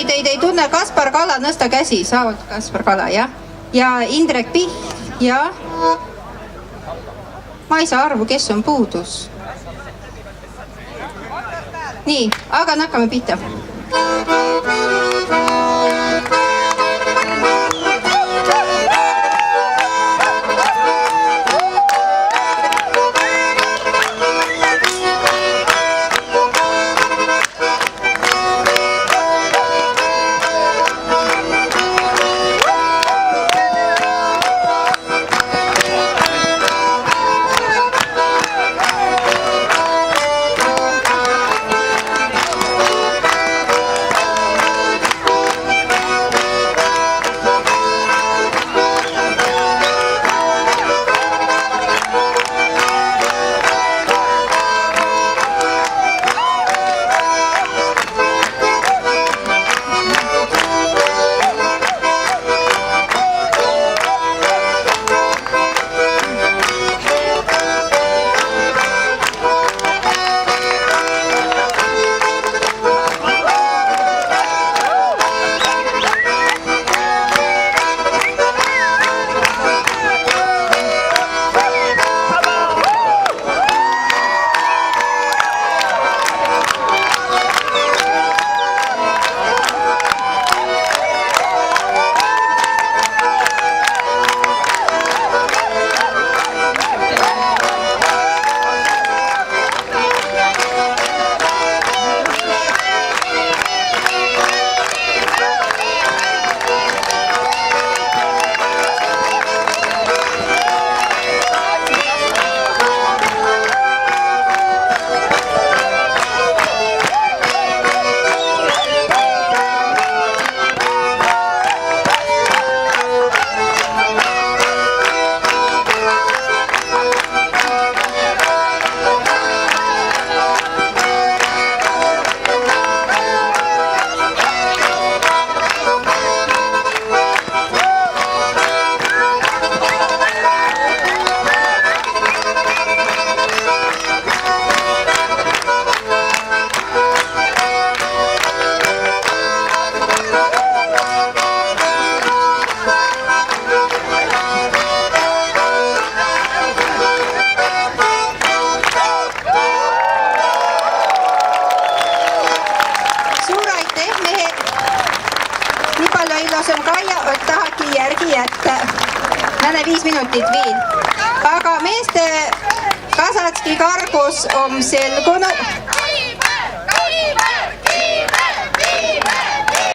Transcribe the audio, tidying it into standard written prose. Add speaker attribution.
Speaker 1: teid ei tunne, Kaspar Kala, nõsta käsi, saavad Kaspar Kala, jah. Ja Indrek Piht ja ma ei saa arvu, kes on puudus. Nii, aga hakkame pihta. Näne 5 minutit viin. Aga meeste Kasatski kargus on selgunud.